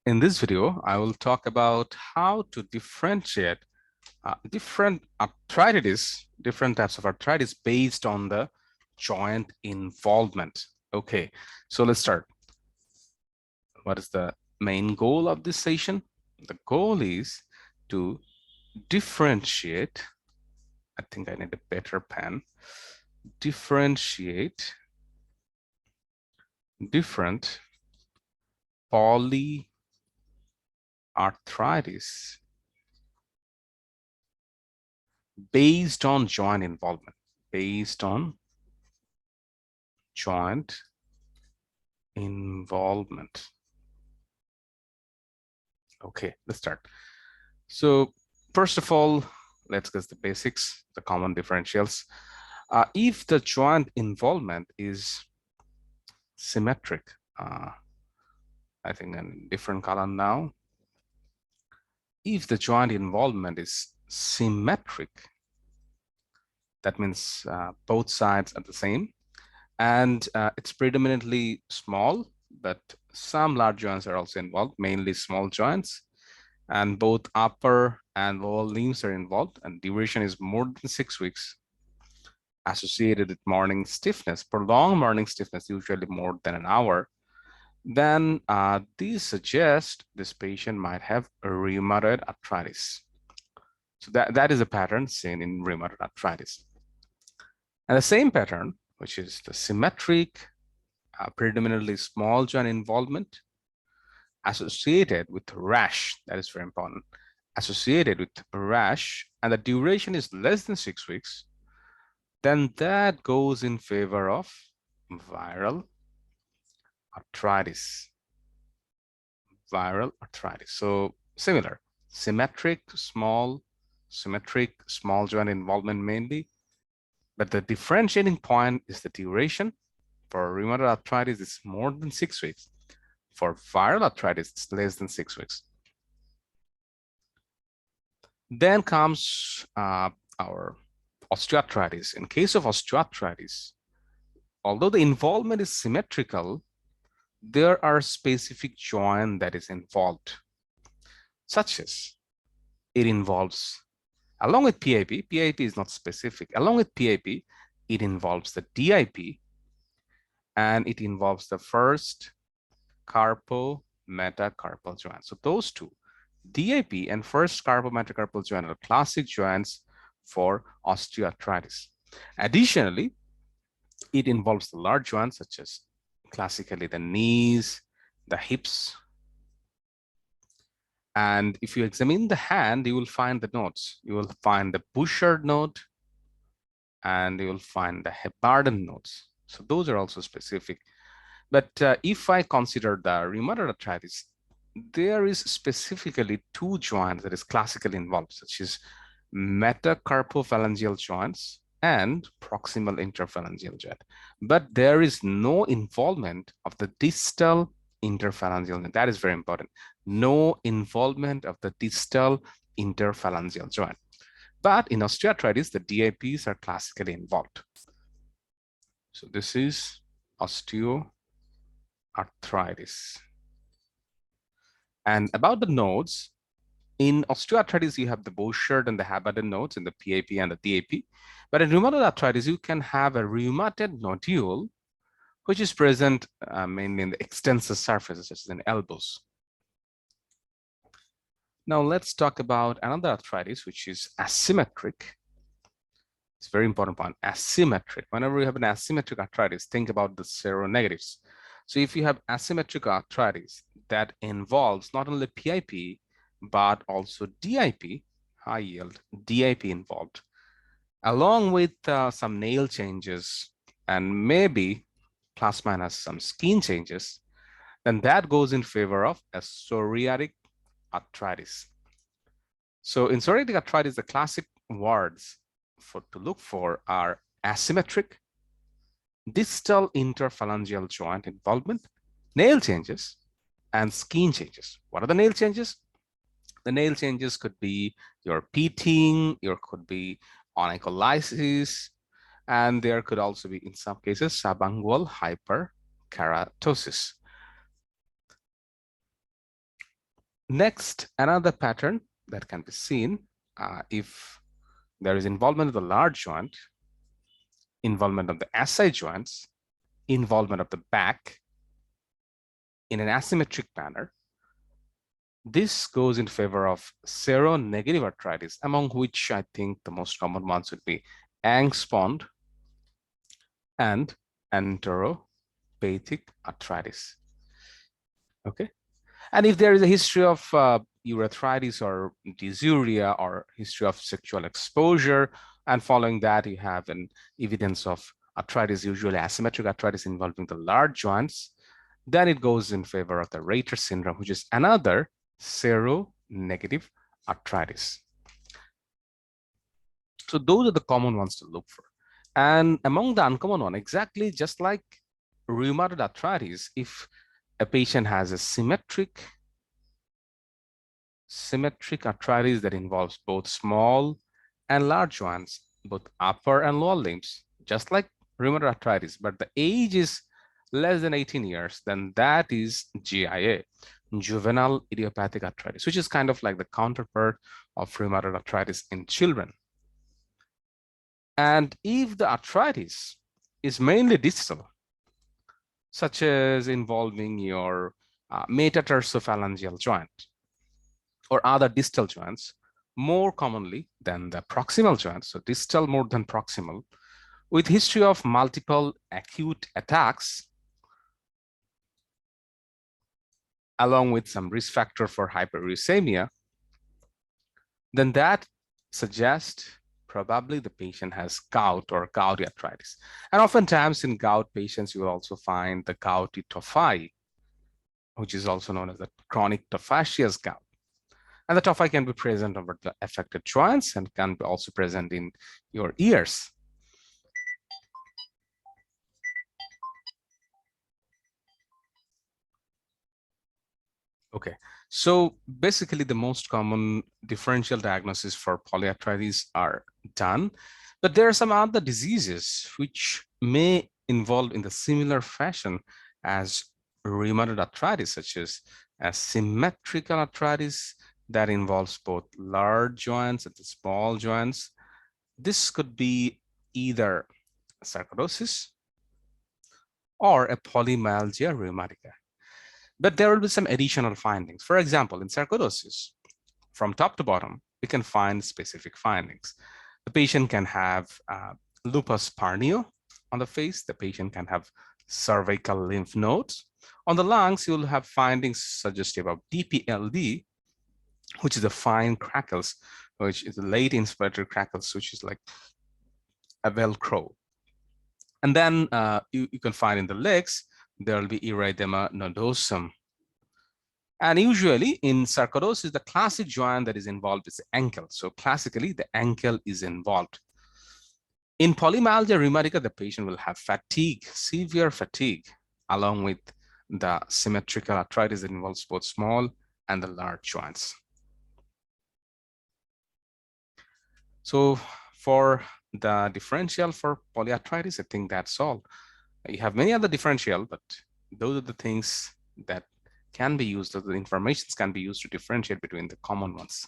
In this video, I will talk about how to differentiate different different types of arthritis based on the joint involvement. Okay, so let's start. What is the main goal of this session? The goal is to differentiate. I think I need a better pen. Differentiate different polyarthritis based on joint involvement. Based on joint involvement. Okay, let's start. So first of all, let's get the basics, the common differentials. If the joint involvement is symmetric, I think in different color now. If the joint involvement is symmetric, that means both sides are the same, and it's predominantly small, but some large joints are also involved, mainly small joints, and both upper and lower limbs are involved, and duration is more than 6 weeks, associated with morning stiffness, prolonged morning stiffness, usually more than an hour, then these suggest this patient might have rheumatoid arthritis. So that is a pattern seen in rheumatoid arthritis. And the same pattern, which is the symmetric, predominantly small joint involvement, associated with rash, that is very important, associated with rash, and the duration is less than 6 weeks, then that goes in favor of viral arthritis. Viral arthritis. So similar, symmetric, small joint involvement mainly, but the differentiating point is the duration. For rheumatoid arthritis, it's more than 6 weeks. For viral arthritis, it's less than 6 weeks. Then comes our osteoarthritis. In case of osteoarthritis, although the involvement is symmetrical, there are specific joint that is involved, such as it involves, along with PIP is not specific, along with PIP, it involves the DIP, and it involves the first carpo-metacarpal joint. So those two, DIP and first carpo-metacarpal joint, are classic joints for osteoarthritis. Additionally, it involves the large joints, such as classically the knees, the hips. And if you examine the hand, you will find the nodes. You will find the Bouchard node, and you will find the Hebarden nodes. So those are also specific. But if I consider the rheumatoid arthritis, there is specifically two joints that is classically involved, such as metacarpophalangeal joints and proximal interphalangeal joint. But there is no involvement of the distal interphalangeal joint. That is very important. No involvement of the distal interphalangeal joint. But in osteoarthritis, the DIPs are classically involved. So this is osteoarthritis. And about the nodes, in osteoarthritis, you have the Bouchard and the Hebarden nodes in the PIP and the DIP. But in rheumatoid arthritis, you can have a rheumatoid nodule, which is present mainly in the extensor surfaces, such as in elbows. Now let's talk about another arthritis, which is asymmetric. It's a very important point, asymmetric. Whenever you have an asymmetric arthritis, think about the seronegatives. So if you have asymmetric arthritis that involves not only PIP, but also DIP, high yield DIP involved, along with some nail changes and maybe plus minus some skin changes, then that goes in favor of a psoriatic arthritis. So in psoriatic arthritis, the classic words to look for are asymmetric, distal interphalangeal joint involvement, nail changes, and skin changes. What are the nail changes? The nail changes could be your pitting, could be onycholysis, and there could also be, in some cases, subungual hyperkeratosis. Next, another pattern that can be seen if there is involvement of the large joint, involvement of the SI joints, involvement of the back in an asymmetric manner. This goes in favor of seronegative arthritis, among which I think the most common ones would be Angst-Pond and enteropathic arthritis. Okay. And if there is a history of urethritis or dysuria or history of sexual exposure, and following that you have an evidence of arthritis, usually asymmetric arthritis involving the large joints, then it goes in favor of the Reiter syndrome, which is another seronegative arthritis. So those are the common ones to look for. And among the uncommon one, exactly just like rheumatoid arthritis, if a patient has a symmetric arthritis that involves both small and large joints, both upper and lower limbs, just like rheumatoid arthritis, but the age is less than 18 years, then that is GIA, juvenile idiopathic arthritis, which is kind of like the counterpart of rheumatoid arthritis in children. And if the arthritis is mainly distal, such as involving your metatarsophalangeal joint or other distal joints, more commonly than the proximal joints, so distal more than proximal, with history of multiple acute attacks, along with some risk factor for hyperuricemia, then that suggests probably the patient has gout or gouty arthritis. And oftentimes in gout patients, you will also find the gouty tophi, which is also known as the chronic tophaceous gout. And the tophi can be present over the affected joints and can be also present in your ears. Okay, so basically the most common differential diagnosis for polyarthritis are done, but there are some other diseases which may involve in the similar fashion as rheumatoid arthritis, such as symmetrical arthritis that involves both large joints and the small joints. This could be either sarcoidosis or a polymyalgia rheumatica. But there will be some additional findings. For example, in sarcoidosis, from top to bottom, we can find specific findings. The patient can have lupus pernio on the face. The patient can have cervical lymph nodes. On the lungs, you'll have findings suggestive of DPLD, which is the fine crackles, which is the late inspiratory crackles, which is like a Velcro. And then you can find in the legs, there will be erythema nodosum. And usually in sarcoidosis, the classic joint that is involved is the ankle. So classically, the ankle is involved. In polymyalgia rheumatica, the patient will have fatigue, severe fatigue, along with the symmetrical arthritis that involves both small and the large joints. So for the differential for polyarthritis, I think that's all. You have many other differential, but those are the things that can be used, or the informations can be used to differentiate between the common ones.